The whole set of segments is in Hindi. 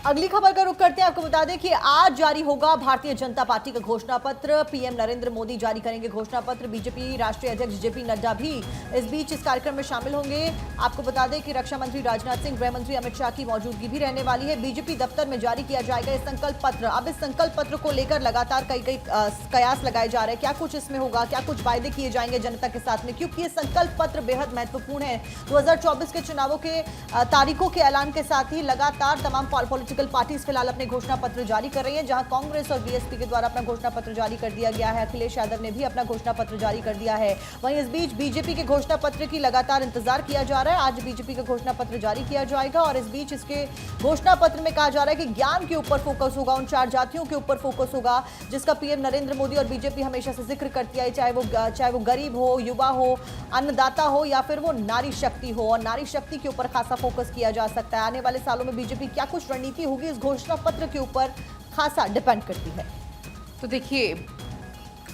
अगली खबर का रुख करते हैं। आपको बता दें कि आज जारी होगा भारतीय जनता पार्टी का घोषणा पत्र। पीएम नरेंद्र मोदी जारी करेंगे घोषणा पत्र। बीजेपी राष्ट्रीय अध्यक्ष जेपी नड्डा भी इस बीच इस कार्यक्रम में शामिल होंगे। आपको बता दें कि रक्षा मंत्री राजनाथ सिंह, गृह मंत्री अमित शाह की मौजूदगी भी रहने वाली है। बीजेपी दफ्तर में जारी किया जाएगा ये संकल्प पत्र। अब इस संकल्प पत्र को लेकर लगातार कई कयास लगाए जा रहे हैं। क्या कुछ इसमें होगा, क्या कुछ वायदे किए जाएंगे जनता के साथ में, क्योंकि ये संकल्प पत्र बेहद महत्वपूर्ण है। 2024 के चुनावों के तारीखों के ऐलान के साथ ही लगातार तमाम पॉलिटिकल पार्टीज फिलहाल अपने घोषणा पत्र जारी कर रही है। जहां कांग्रेस और बीएसपी के द्वारा अपना घोषणा पत्र जारी कर दिया गया है। अखिलेश यादव ने भी अपना घोषणा पत्र जारी कर दिया है। वहीं इस बीच बीजेपी के घोषणा पत्र की लगातार इंतजार किया जा रहा है। आज बीजेपी का घोषणा पत्र जारी किया जाएगा और इस बीच इसके घोषणा पत्र में कहा जा रहा है कि ज्ञान के ऊपर फोकस होगा, उन 4 जातियों के ऊपर फोकस होगा जिसका पीएम नरेंद्र मोदी और बीजेपी हमेशा से जिक्र करती है, चाहे वो गरीब हो, युवा हो, अन्नदाता हो या फिर वो नारी शक्ति हो। और नारी शक्ति के ऊपर खासा फोकस किया जा सकता है। आने वाले सालों में बीजेपी क्या कुछ रणनीति होगी इस घोषणा पत्र के ऊपर खासा डिपेंड करती है। तो देखिए,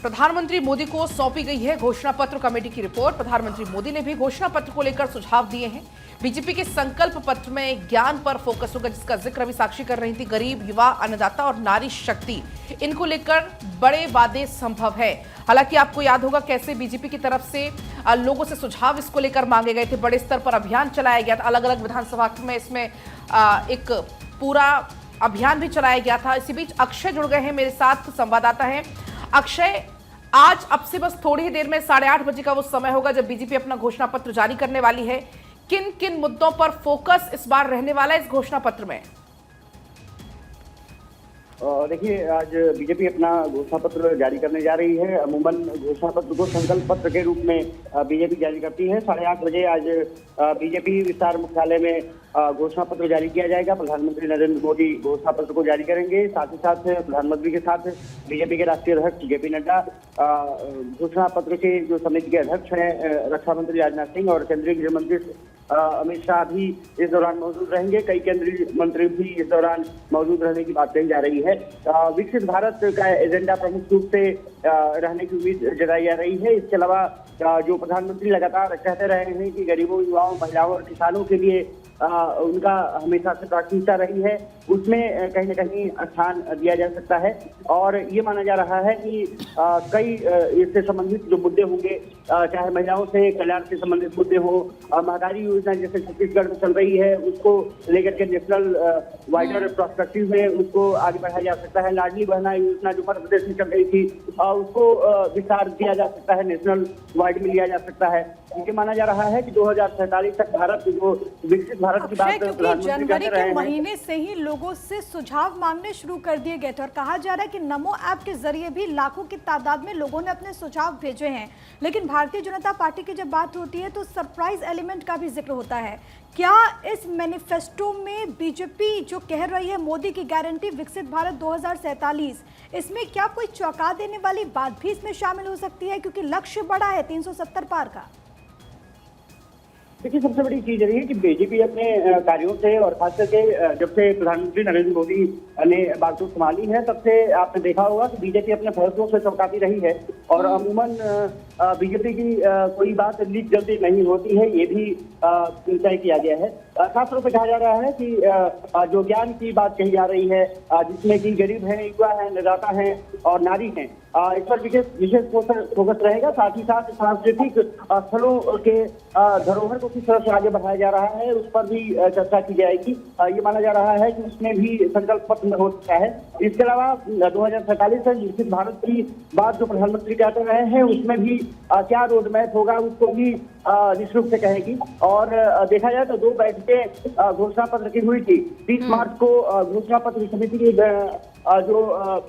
प्रधानमंत्री मोदी को सौंपी गई है घोषणा पत्र कमेटी की रिपोर्ट। प्रधानमंत्री मोदी ने भी घोषणा पत्र को लेकर सुझाव दिए हैं। बीजेपी के संकल्प पत्र में ज्ञान पर फोकस होगा, जिसका जिक्र अभी साक्षी कर रही थी। गरीब, युवा, अन्नदाता और नारी शक्ति, इनको लेकर बड़े वादे संभव है। हालांकि आपको याद होगा कैसे बीजेपी की तरफ से लोगों से सुझाव इसको लेकर मांगे गए थे। बड़े स्तर पर अभियान चलाया गया था, अलग अलग विधानसभा में इसमें एक पूरा अभियान भी चलाया गया था। इसी बीच अक्षय जुड़ गए हैं मेरे साथ, संवाददाता हैं। अक्षय, आज अब से बस थोड़ी ही देर में 8:30 बजे का वो समय होगा जब बीजेपी अपना घोषणा पत्र जारी करने वाली है। किन किन मुद्दों पर फोकस इस बार रहने वाला है इस घोषणा पत्र में? देखिए, आज बीजेपी अपना घोषणा पत्र जारी करने जा रही है। अमूमन घोषणा पत्र को संकल्प पत्र के रूप में बीजेपी जारी करती है। 8:30 बजे आज बीजेपी विस्तार मुख्यालय में घोषणा पत्र जारी किया जाएगा। प्रधानमंत्री नरेंद्र मोदी घोषणा पत्र को जारी करेंगे। साथ ही साथ प्रधानमंत्री के साथ बीजेपी के राष्ट्रीय अध्यक्ष जेपी नड्डा, घोषणा पत्र के जो समिति के अध्यक्ष हैं रक्षा मंत्री राजनाथ सिंह और केंद्रीय गृह मंत्री अमित शाह भी इस दौरान मौजूद रहेंगे। कई केंद्रीय मंत्री भी इस दौरान मौजूद रहने की बात कही जा रही है। विकसित भारत का एजेंडा प्रमुख रूप से रहने की उम्मीद जताई जा रही है। इसके अलावा जो प्रधानमंत्री लगातार कहते रहे हैं कि गरीबों, युवाओं, महिलाओं और किसानों के लिए उनका हमेशा से प्राथमिकता रही है, उसमें कहीं न कहीं स्थान दिया जा सकता है। और ये माना जा रहा है कि कई इससे संबंधित जो मुद्दे होंगे, चाहे महिलाओं से कल्याण से संबंधित मुद्दे हो, महंगाई योजना जैसे छत्तीसगढ़ में चल रही है उसको लेकर के नेशनल वाइडर प्रोस्पेक्टिव में उसको आगे बढ़ाया जा सकता है। लाडली बहना योजना जो मध्य प्रदेश में चल रही थी उसको विस्तार दिया जा सकता है, नेशनल वाइड में लिया जा सकता है। ये माना जा रहा है कि 2047 तक भारत जो विकसित भारत की बात जनवरी के महीने से ही लोगों से सुझाव मांगने शुरू कर दिए गए थे और कहा जा रहा है कि नमो ऐप के जरिए भी लाखों की तादाद में लोगों ने अपने सुझाव भेजे हैं। लेकिन भारतीय जनता पार्टी की जब बात होती है तो सरप्राइज एलिमेंट का भी जिक्र होता है। क्या इस मैनिफेस्टो में बीजेपी जो कह रही है मोदी की गारंटी विकसित भारत 2047, इसमें क्या कोई चौंका देने वाली बात भी इसमें शामिल हो सकती है, क्योंकि लक्ष्य बड़ा है 370 पार का? देखिए, सबसे बड़ी चीज रही है कि बीजेपी अपने कार्यों से और खास करके जब से प्रधानमंत्री नरेंद्र मोदी ने बागडोर संभाली है तब से आपने देखा होगा कि बीजेपी अपने फैसलों से चौंकाती रही है। और अमूमन बीजेपी की कोई बात लीक जल्दी नहीं होती है, ये भी तय किया गया है। खास तौर पर कहा जा रहा है कि जो ज्ञान की बात कही जा रही है, जिसमें कि गरीब हैं, युवा हैं, अन्नदाता हैं और नारी हैं, इस पर विशेष फोकस रहेगा। साथ ही साथ सांस्कृतिक स्थलों के धरोहर को किस तरह से आगे बढ़ाया जा रहा है उस पर भी चर्चा की जाएगी। ये माना जा रहा है कि उसमें भी संकल्प पत्र हो सकता है। इसके अलावा 2047 तक विकसित भारत की बात जो प्रधानमंत्री कहते रहे हैं उसमें भी क्या रोड मैप होगा उसको भी निश्चित रूप से कहेगी। और देखा जाए तो 2 बैठकें घोषणा पत्र की हुई थी। 30 मार्च को घोषणा पत्र समिति की जो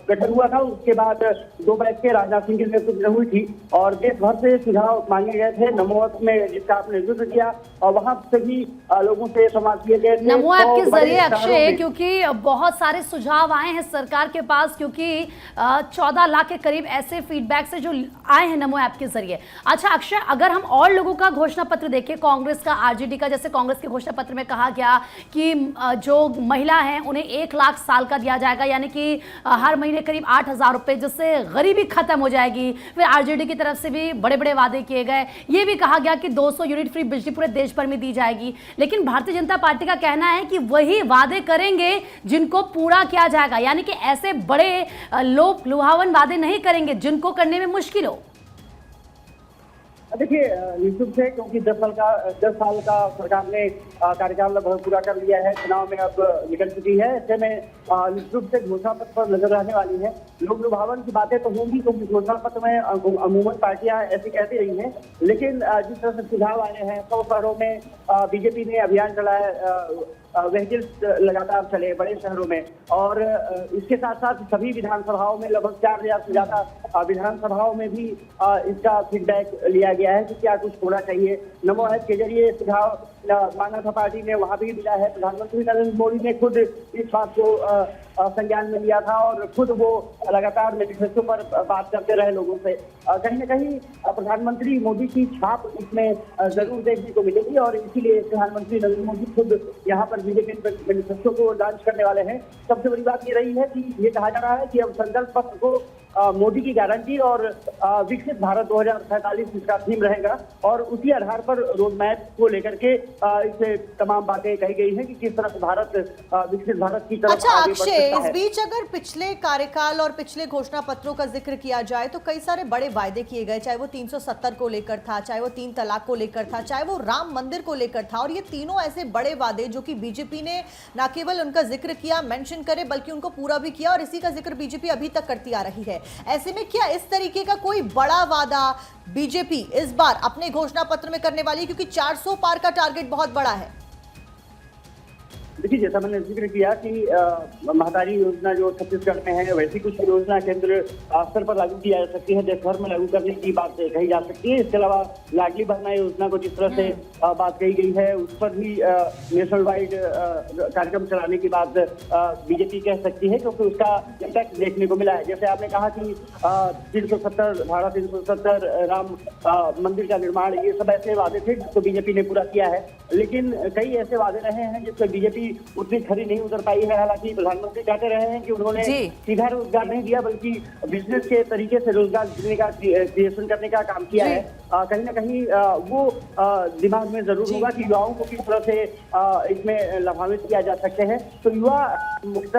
गठन हुआ था, उसके बाद 2 बैठकें राजनाथ सिंह के नेतृत्व में हुई थी और देश भर से सुझाव मांगे गए थे। नमो ऐप में जिसका आपने जिक्र किया और वहां से भी लोगों से संवाद किए गए थे नमो ऐप के जरिए। अक्षय, क्योंकि बहुत सारे सुझाव आए हैं सरकार के पास, क्योंकि 14 लाख के करीब ऐसे फीडबैक से जो आए हैं नमो ऐप के जरिए। अच्छा अक्षय, अगर हम और लोगों का घोषणा पत्र देखें, कांग्रेस का, आरजेडी का, जैसे कांग्रेस के घोषणा पत्र में कहा गया कि जो महिला हैं उन्हें 1 लाख साल का दिया जाएगा, यानी कि कि हर महीने करीब 8,000 रुपए, जिससे गरीबी खत्म हो जाएगी। फिर आरजेडी की तरफ से भी बड़े बड़े वादे किए गए। ये भी कहा गया कि 200 यूनिट फ्री बिजली पूरे देश भर में दी जाएगी। लेकिन भारतीय जनता पार्टी का कहना है कि वही वादे करेंगे जिनको पूरा किया जाएगा, यानी कि ऐसे बड़े लुभावन वादे नहीं करेंगे जिनको करने में मुश्किल हो। देखिए, निश्चित रूप से क्योंकि 10 साल का सरकार ने कार्यकाल लगभग पूरा कर लिया है, चुनाव में अब निकल चुकी है। ऐसे में निश्चित रूप से घोषणा पत्र पर नजर रहने वाली है। लोक लुभावन की बातें तो होंगी क्योंकि घोषणा पत्र में अमूमन पार्टियां ऐसी कहती रही हैं, लेकिन जिस तरह से सुझाव आए हैं, 100 शहरों में बीजेपी ने अभियान चलाया, व्हीकल्स लगातार चले बड़े शहरों में, और इसके साथ साथ सभी विधानसभाओं में लगभग 4,000 से ज्यादा विधानसभाओं में भी इसका फीडबैक लिया गया है कि क्या कुछ होना चाहिए। नमो ऐप के जरिए सुझाव मांगा था पार्टी ने, वहां भी मिला है। प्रधानमंत्री नरेंद्र मोदी ने खुद इस बात को संज्ञान में लिया था और खुद वो लगातार मैनिफेस्टो पर बात करते रहे लोगों से। कहीं न कहीं प्रधानमंत्री मोदी की छाप इसमें जरूर देखने को मिलेगी और इसीलिए प्रधानमंत्री नरेंद्र मोदी खुद यहाँ पर बीजेपी मैनिफेस्टो को लॉन्च करने वाले हैं। सबसे बड़ी बात ये रही है कि ये कहा जा रहा है कि अब संकल्प पत्र को मोदी की गारंटी और विकसित भारत 2047 इसका थीम रहेगा और उसी आधार पर रोड मैप को लेकर के इससे तमाम बातें कही गई हैं कि किस तरह से भारत विकसित भारत की तरफ अच्छा आगे बढ़ अक्षय, सकता है। इस बीच अगर पिछले कार्यकाल और पिछले घोषणा पत्रों का जिक्र किया जाए तो कई सारे बड़े वायदे किए गए, चाहे वो 370 को लेकर था, चाहे वो 3 तलाक को लेकर था, चाहे वो राम मंदिर को लेकर था। और ये तीनों ऐसे बड़े वादे जो कि बीजेपी ने न केवल उनका जिक्र किया, मेंशन करे, बल्कि उनको पूरा भी किया और इसी का जिक्र बीजेपी अभी तक करती आ रही है। ऐसे में क्या इस तरीके का कोई बड़ा वादा बीजेपी इस बार अपने घोषणा पत्र में करने वाली है, क्योंकि 400 पार का टारगेट बहुत बड़ा है? देखिए, जैसा मैंने जिक्र किया कि महतारी योजना जो छत्तीसगढ़ में है, वैसी कुछ योजना केंद्र स्तर पर लागू की जा सकती है, देश भर में लागू करने की बात कही जा सकती है। इसके अलावा लाडली बहना योजना को जिस तरह से बात कही गई है, उस पर भी नेशनल वाइड कार्यक्रम चलाने की बात बीजेपी कह सकती है, क्योंकि उसका इम्पैक्ट देखने को मिला है। जैसे आपने कहा कि 370 धारा 370 राम मंदिर का निर्माण, ये सब ऐसे वादे थे जिसको बीजेपी ने पूरा किया है। लेकिन कई ऐसे वादे रहे हैं जिसमें बीजेपी उतनी खरी नहीं उतर पाई है। हालांकि प्रधानमंत्री कहते रहे हैं कि उन्होंने सीधा रोजगार नहीं दिया, बल्कि बिजनेस के तरीके से रोजगार देने का, क्रिएशन करने का काम किया है। कहीं ना कहीं वो दिमाग में जरूर होगा कि युवाओं को किस तरह से इसमें लाभान्वित किया जा सकते हैं। तो युवा मुक्त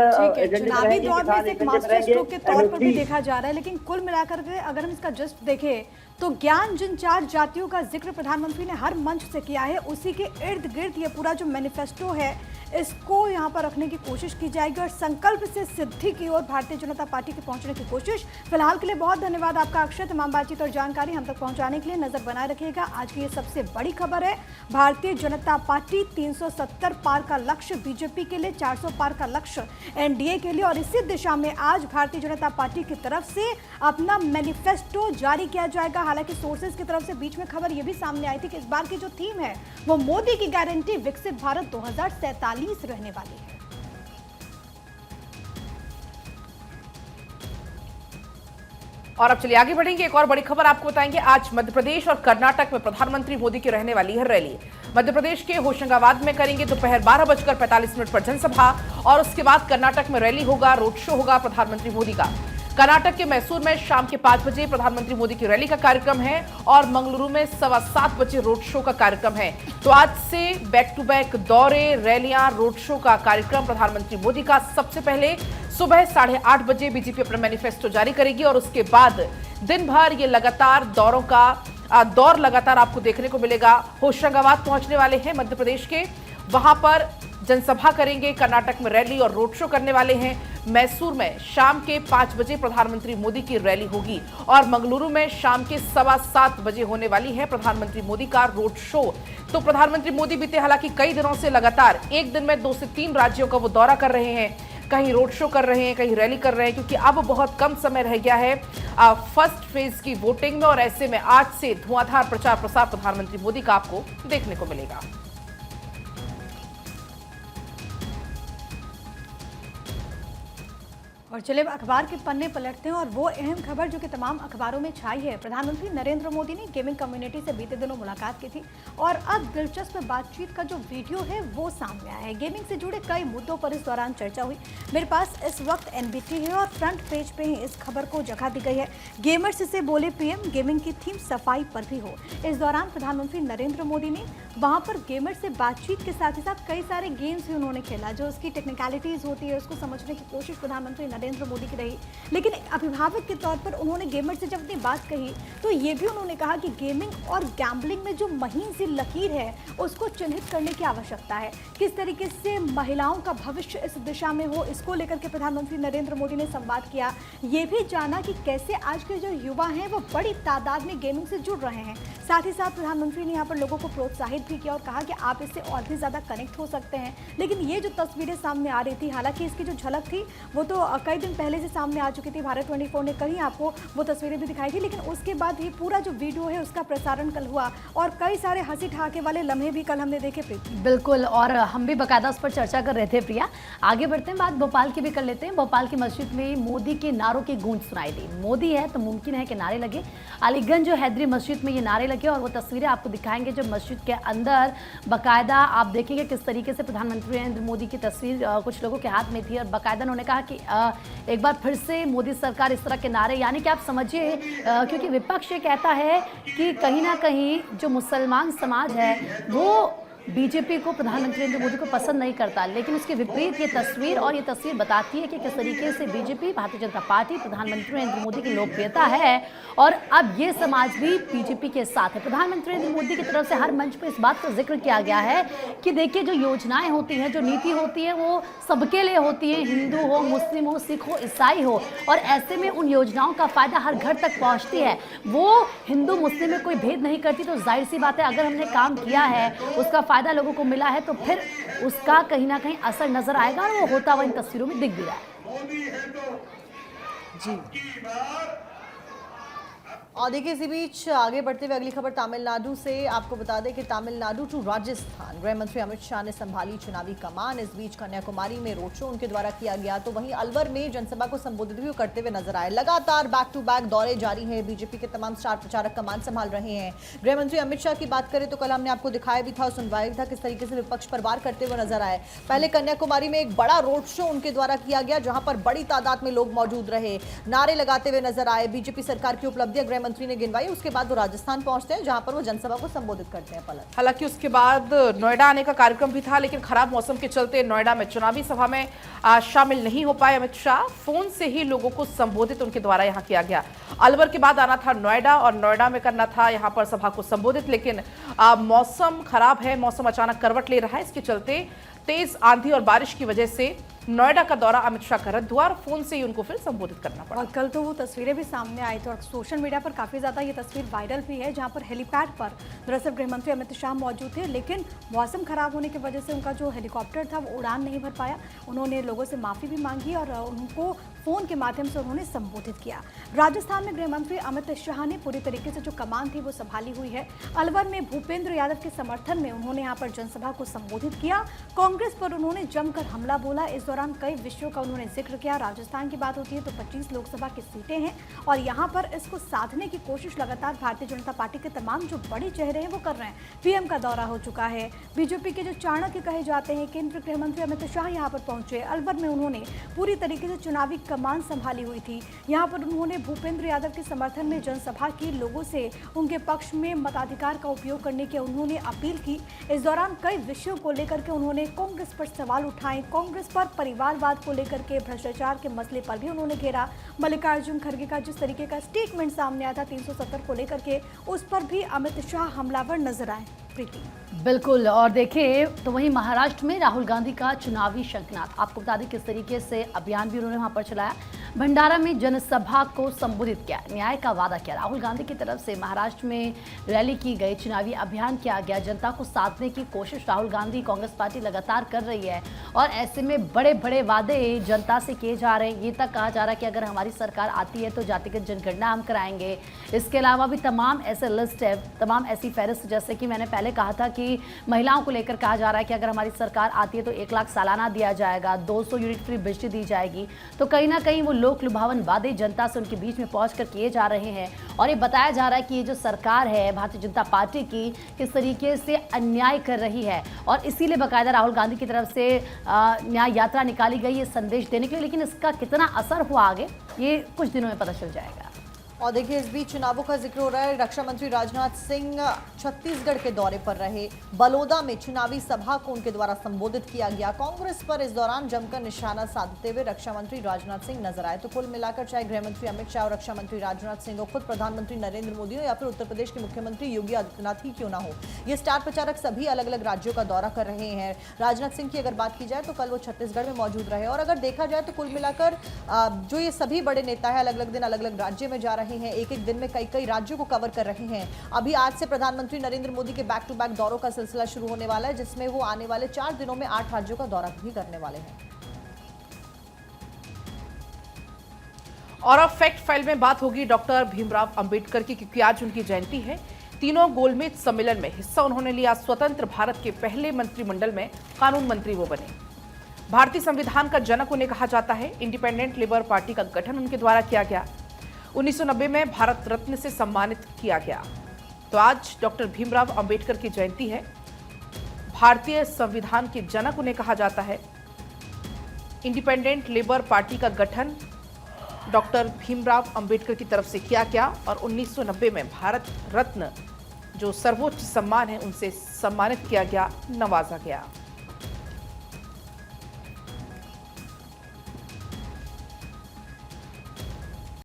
चुनावी दौर में एक मास्टर स्ट्रोक के तौर पर भी देखा जा रहा है। लेकिन कुल मिलाकर के अगर हम इसका जस्ट देखें तो ज्ञान जिन 4 जातियों का जिक्र प्रधानमंत्री ने हर मंच से किया है, उसी के इर्द गिर्द ये पूरा जो मैनिफेस्टो है इसको यहाँ पर रखने की कोशिश की जाएगी और संकल्प से सिद्धि की ओर भारतीय जनता पार्टी के पहुंचने की कोशिश। फिलहाल के लिए बहुत धन्यवाद आपका अक्षय, तमाम बातचीत और जानकारी हम तक पहुंचाने के लिए। नजर बनाए रखिएगा। आज की ये सबसे बड़ी खबर है, भारतीय जनता पार्टी 370 पार का लक्ष्य बीजेपी के लिए, 400 पार का लक्ष्य एनडीए के लिए, और इसी दिशा में आज भारतीय जनता पार्टी की तरफ से अपना मैनिफेस्टो जारी किया जाएगा। हालांकि सोर्सेज की तरफ से बीच में खबर यह भी सामने आई थी कि इस बार की जो थीम है वो मोदी की गारंटी विकसित भारत 2047 रहने वाली है। और अब चलिए आगे बढ़ेंगे। एक और बड़ी खबर आपको बताएंगे। आज मध्य प्रदेश और कर्नाटक में प्रधानमंत्री मोदी की रहने वाली है रैली। मध्य प्रदेश के होशंगाबाद में करेंगे दोपहर 12:45 पर जनसभा और उसके बाद कर्नाटक में रैली होगा, रोड शो होगा प्रधानमंत्री मोदी का। कर्नाटक के मैसूर में शाम के 5 बजे प्रधानमंत्री मोदी की रैली का कार्यक्रम है और मंगलुरु में 7:15 बजे रोड शो का कार्यक्रम है। तो आज से बैक टू बैक दौरे, रैलियां, रोड शो का कार्यक्रम प्रधानमंत्री मोदी का। सबसे पहले सुबह 8:30 बजे बीजेपी अपना मैनिफेस्टो जारी करेगी और उसके बाद दिन भर ये लगातार दौरों का दौर लगातार आपको देखने को मिलेगा। होशंगाबाद पहुंचने वाले हैं मध्य प्रदेश के, वहां पर जनसभा करेंगे, कर्नाटक में रैली और रोड शो करने वाले हैं। मैसूर में शाम के 5 बजे प्रधानमंत्री मोदी की रैली होगी और मंगलुरु में शाम के 7:15 बजे होने वाली है प्रधानमंत्री मोदी का रोड शो। तो प्रधानमंत्री मोदी बीते हालांकि कई दिनों से लगातार एक दिन में 2 से 3 राज्यों का वो दौरा कर रहे हैं, कहीं रोड शो कर रहे हैं, कहीं रैली कर रहे हैं, क्योंकि अब बहुत कम समय रह गया है फर्स्ट फेज की वोटिंग में। और ऐसे में आज से धुआंधार प्रचार प्रसार प्रधानमंत्री मोदी का आपको देखने को मिलेगा। और चलिए अब अखबार के पन्ने पलटते हैं और वो अहम खबर जो कि तमाम अखबारों में छाई है। प्रधानमंत्री नरेंद्र मोदी ने गेमिंग कम्युनिटी से बीते दिनों मुलाकात की थी और अब दिलचस्प बातचीत का जो वीडियो है वो सामने आया है। गेमिंग से जुड़े कई मुद्दों पर इस दौरान चर्चा हुई। मेरे पास इस वक्त एनबीटी है और फ्रंट पेज पे ही इस खबर को जगह दी गई है। गेमर्स से बोले पीएम, गेमिंग की थीम सफाई पर भी हो। इस दौरान प्रधानमंत्री नरेंद्र मोदी ने वहां पर गेमर्स से बातचीत के साथ ही साथ कई सारे गेम्स भी उन्होंने खेला, जो उसकी टेक्निकलिटीज होती है उसको समझने की कोशिश प्रधानमंत्री नरेंद्र मोदी की रही। लेकिन अभिभावक के तौर पर उन्होंने गेमर से जब अपनी बात कही तो ये भी उन्होंने कहा कि गेमिंग और गैम्बलिंग में जो महीन सी लकीर है उसको चिन्हित करने की आवश्यकता है। किस तरीके से महिलाओं का भविष्य इस दिशा में हो, इसको लेकर के प्रधानमंत्री नरेंद्र मोदी ने संवाद किया। ये भी जाना कि कैसे आज के जो युवा हैं वो बड़ी तादाद में गेमिंग से जुड़ रहे हैं। साथ ही साथ प्रधानमंत्री ने यहाँ पर लोगों को प्रोत्साहित भी किया और कहा कि आप इससे और भी ज़्यादा कनेक्ट हो सकते हैं। लेकिन ये जो तस्वीरें सामने आ रही थी, हालांकि इसकी जो झलक थी वो तो कई दिन पहले से सामने आ चुकी थी। भारत 24 ने कहीं आपको वो तस्वीरें भी दिखाई थी, लेकिन उसके बाद ही पूरा जो वीडियो है उसका प्रसारण कल हुआ और कई सारे हंसी ठहाके वाले लम्हे भी कल हमने देखे प्रीति। बिल्कुल, और हम भी बाकायदा उस पर चर्चा कर रहे थे प्रिया। आगे बढ़ते हैं, बात भोपाल की भी कर लेते हैं। भोपाल की मस्जिद में मोदी के नारों की गूंज सुनाई दी। मोदी है तो मुमकिन है कि नारे लगे। अलीगंज जो हैदरी मस्जिद में ये नारे लगे और वो तस्वीरें आपको दिखाएंगे जो मस्जिद के अंदर बाकायदा आप देखेंगे किस तरीके से प्रधानमंत्री नरेंद्र मोदी की तस्वीर कुछ लोगों के हाथ में थी और बाकायदा उन्होंने कहा कि एक बार फिर से मोदी सरकार इस तरह के नारे, यानी कि आप समझिए क्योंकि विपक्ष ये कहता है कि कहीं ना कहीं जो मुसलमान समाज है वो बीजेपी को, प्रधानमंत्री नरेंद्र मोदी को पसंद नहीं करता, लेकिन उसके विपरीत ये तस्वीर और ये तस्वीर बताती है कि किस तरीके से बीजेपी, भारतीय जनता पार्टी, प्रधानमंत्री नरेंद्र मोदी की लोकप्रियता है और अब ये समाज भी बीजेपी के साथ है। प्रधानमंत्री नरेंद्र मोदी की तरफ से हर मंच पर इस बात का जिक्र किया गया है कि देखिए जो योजनाएं होती हैं, जो नीति होती है वो सबके लिए होती है, हिंदू हो, मुस्लिम हो, सिख हो, ईसाई हो, और ऐसे में उन योजनाओं का फायदा हर घर तक पहुंचती है। वो हिंदू मुस्लिम में कोई भेद नहीं करती। तो जाहिर सी बात है अगर हमने काम किया है, उसका फायदा लोगों को मिला है, तो फिर उसका कहीं ना कहीं असर नजर आएगा और वो होता हुआ इन तस्वीरों में दिख भी रहा है। जी, और देखिए इसी बीच आगे बढ़ते हुए अगली खबर तमिलनाडु से। आपको बता दें कि तमिलनाडु टू राजस्थान गृह मंत्री अमित शाह ने संभाली चुनावी कमान। इस बीच कन्याकुमारी में रोड शो उनके द्वारा किया गया, तो वहीं अलवर में जनसभा को संबोधित भी करते हुए नजर आए। लगातार बैक टू बैक दौरे जारी हैं। बीजेपी के तमाम स्टार प्रचारक कमान संभाल रहे हैं। गृह मंत्री अमित शाह की बात करें तो कल हमने आपको दिखाया भी था, सुनवाया भी था किस तरीके से विपक्ष पर वार करते हुए नजर आए। पहले कन्याकुमारी में एक बड़ा रोड शो उनके द्वारा किया गया जहां पर बड़ी तादाद में लोग मौजूद रहे, नारे लगाते हुए नजर आए। बीजेपी सरकार की उपलब्धियां गृह मंत्री ने गिनवाई। उसके बाद वो राजस्थान पहुंचते हैं जहां पर वो जनसभा को संबोधित करते हैं। पलट, हालांकि उसके बाद नोएडा आने का कार्यक्रम भी था, लेकिन खराब मौसम के चलते नोएडा में चुनावी सभा में शामिल नहीं हो पाए अमित शाह। फोन से ही लोगों को संबोधित उनके द्वारा यहां किया गया। अलवर के बाद आना था नोएडा और नोएडा में करना था यहां पर सभा को संबोधित, लेकिन मौसम खराब है, मौसम अचानक करवट ले रहा है। इसके चलते तेज आंधी और बारिश की वजह से नोएडा का दौरा अमित शाह का रद्द हुआ और फोन से ही उनको फिर संबोधित करना पड़ा। और कल तो वो तस्वीरें भी सामने आई थी और सोशल मीडिया पर काफ़ी ज़्यादा ये तस्वीर वायरल भी है, जहां पर हेलीपैड पर दरअसल गृह मंत्री अमित शाह मौजूद थे, लेकिन मौसम खराब होने की वजह से उनका जो हेलीकॉप्टर था वो उड़ान नहीं भर पाया। उन्होंने लोगों से माफ़ी भी मांगी और उनको फ़ोन के माध्यम से उन्होंने संबोधित किया। राजस्थान में गृह मंत्री अमित शाह ने पूरी तरीके से जो कमान थी वो संभाली हुई है। अलवर में भूपेंद्र यादव के समर्थन में उन्होंने यहाँ पर जनसभा को संबोधित किया। कांग्रेस पर उन्होंने जमकर हमला बोला। इस दौरान कई विषयों का उन्होंने जिक्र किया। राजस्थान की बात होती है तो 25 लोकसभा की सीटें हैं और यहाँ पर इसको साधने की कोशिश लगातार भारतीय जनता पार्टी के तमाम जो बड़े चेहरे हैं वो कर रहे हैं। पीएम का दौरा हो चुका है। बीजेपी के जो चाणक्य कहे जाते हैं केंद्रीय गृह मंत्री अमित शाह यहाँ पर पहुंचे। अलवर में उन्होंने पूरी तरीके से चुनावी कमान संभाली हुई थी। यहाँ पर उन्होंने भूपेंद्र यादव के समर्थन में जनसभा की, लोगों से उनके पक्ष में मताधिकार का उपयोग करने की उन्होंने अपील की। इस दौरान कई विषयों को लेकर के उन्होंने कांग्रेस पर सवाल उठाए। कांग्रेस पर परिवारवाद को लेकर के, भ्रष्टाचार के मसले पर भी उन्होंने घेरा। मल्लिकार्जुन खड़गे का जिस तरीके का स्टेटमेंट सामने आया था 370 को लेकर के, उस पर भी अमित शाह हमलावर नजर आए। प्रीति, बिल्कुल, और देखिए तो वहीं महाराष्ट्र में राहुल गांधी का चुनावी शंखनाद। आपको बता दें किस तरीके से अभियान भी उन्होंने वहां पर चलाया। भंडारा में जनसभा को संबोधित किया, न्याय का वादा किया। राहुल गांधी की तरफ से महाराष्ट्र में रैली की गई, चुनावी अभियान किया गया, जनता को साधने की कोशिश राहुल गांधी कांग्रेस पार्टी लगातार कर रही है और ऐसे में बड़े बड़े वादे जनता से किए जा रहे हैं। ये तक कहा जा रहा है कि अगर हमारी सरकार आती है तो जातिगत जनगणना हम कराएंगे। इसके अलावा भी तमाम ऐसे लिस्ट है, तमाम ऐसी फहरिस्त, जैसे कि मैंने पहले कहा था कि क्योंकि महिलाओं को लेकर कहा जा रहा है कि अगर हमारी सरकार आती है तो 1 लाख सालाना दिया जाएगा, 200 यूनिट फ्री बिजली दी जाएगी। तो कहीं ना कहीं वो लोक लुभावन वादे जनता से उनके बीच में पहुंच कर किए जा रहे हैं और ये बताया जा रहा है कि ये जो सरकार है भारतीय जनता पार्टी की किस तरीके से अन्याय कर रही है और इसीलिए बाकायदा राहुल गांधी की तरफ से न्याय यात्रा निकाली गई ये संदेश देने के लिए। लेकिन इसका कितना असर हुआ आगे ये कुछ दिनों में पता चल जाएगा। और देखिए इस बीच चुनावों का जिक्र हो रहा है। रक्षा मंत्री राजनाथ सिंह छत्तीसगढ़ के दौरे पर रहे। बलौदा में चुनावी सभा को उनके द्वारा संबोधित किया गया। कांग्रेस पर इस दौरान जमकर निशाना साधते हुए रक्षा मंत्री राजनाथ सिंह नजर आए। तो कुल मिलाकर चाहे गृह मंत्री अमित शाह और रक्षा मंत्री राजनाथ सिंह हो, खुद प्रधानमंत्री नरेंद्र मोदी हो या फिर उत्तर प्रदेश के मुख्यमंत्री योगी आदित्यनाथ ही क्यों ना हो, ये स्टार प्रचारक सभी अलग अलग राज्यों का दौरा कर रहे हैं। राजनाथ सिंह की अगर बात की जाए तो कल वो छत्तीसगढ़ में मौजूद रहे और अगर देखा जाए तो कुल मिलाकर जो ये सभी बड़े नेता है अलग अलग दिन अलग अलग राज्य में जा रहे हैं, एक एक दिन में कई कई राज्यों को कवर कर रहे हैं। अभी आज से प्रधानमंत्री नरेंद्र मोदी के बैक टू बैक दौरों का सिलसिला शुरू होने वाला है, जिसमें वो आने वाले 4 दिनों में 8 राज्यों का दौरा भी करने वाले हैं। और अब फैक्ट फाइल में बात होगी डॉक्टर भीमराव अंबेडकर की, क्योंकि आज उनकी जयंती है। तीनों गोलमेज सम्मेलन में हिस्सा उन्होंने लिया। स्वतंत्र भारत के पहले मंत्रिमंडल में कानून मंत्री वो बने। भारतीय संविधान का जनक उन्हें कहा जाता है। इंडिपेंडेंट लेबर पार्टी का गठन उनके द्वारा किया गया। 1990 में भारत रत्न से सम्मानित किया गया। तो आज डॉक्टर भीमराव अंबेडकर की जयंती है। भारतीय संविधान के जनक उन्हें कहा जाता है। इंडिपेंडेंट लेबर पार्टी का गठन डॉक्टर भीमराव अंबेडकर की तरफ से किया गया और 1990 में भारत रत्न जो सर्वोच्च सम्मान है उनसे सम्मानित किया गया, नवाजा गया।